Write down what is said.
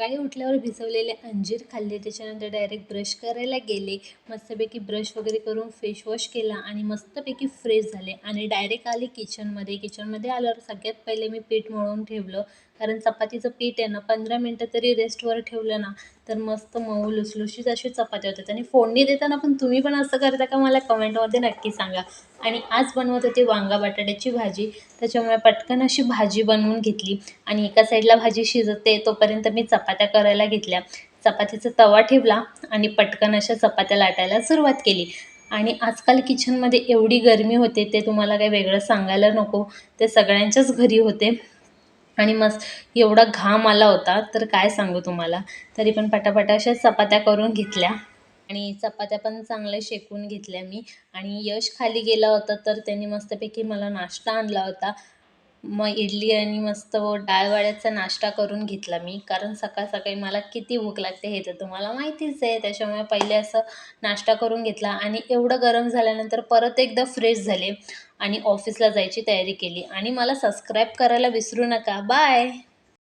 सकाळी उठल्यावर भिजवलेले अंजीर खाल्ले. त्याच्यानंतर डायरेक्ट ब्रश करायला गेले. मस्तपैकी ब्रश वगैरे करून फेस वॉश केला आणि मस्तपैकी फ्रेश झाले आणि डायरेक्ट आले किचनमध्ये आल्यावर सगळ्यात पहिले मी पीठ मळून ठेवलं. कारण चपातीचं पीठ आहे ना 15 मिनटं तरी रेस्टवर ठेवलं ना तर मस्त मऊ लुसलुशीत अशी चपात्या होतात. आणि फोडणी देताना पण तुम्ही पण असं करता का मला कमेंटमध्ये नक्की सांगा. आणि आज बनवत होते वांगा बटाट्याची भाजी. त्याच्यामुळे पटकन अशी भाजी बनवून घेतली आणि एका साईडला भाजी शिजते तोपर्यंत मी चपात्या करायला घेतल्या. चपातीचा तवा ठेवला आणि पटकन अशा चपात्या लाटायला सुरुवात केली. आणि आजकाल किचनमध्ये एवढी गरमी होते ते तुम्हाला काही वेगळं सांगायला नको. ते सगळ्यांच्याच घरी होते आणि मस्त एवढा घाम आला होता तर काय सांगू तुम्हाला. तरी पण पटापटा अशा चपात्या करून घेतल्या आणि चपात्या पण चांगल्या शेकून घेतल्या मी. आणि यश खाली गेला होता तर त्यांनी मस्तपैकी मला नाश्ता आणला होता. मग इडली आणि मस्त डाळवड्याचा नाश्ता करून घेतला मी. कारण सकाळ सकाळी मला किती भूक लागते हे तर तुम्हाला माहितीच आहे. त्याच्यामुळे पहिले असं नाश्ता करून घेतला आणि एवढं गरम झाल्यानंतर परत एकदा फ्रेश झाले आणि ऑफिसला जायची तयारी केली. आणि मला सबस्क्राईब करायला विसरू नका. बाय.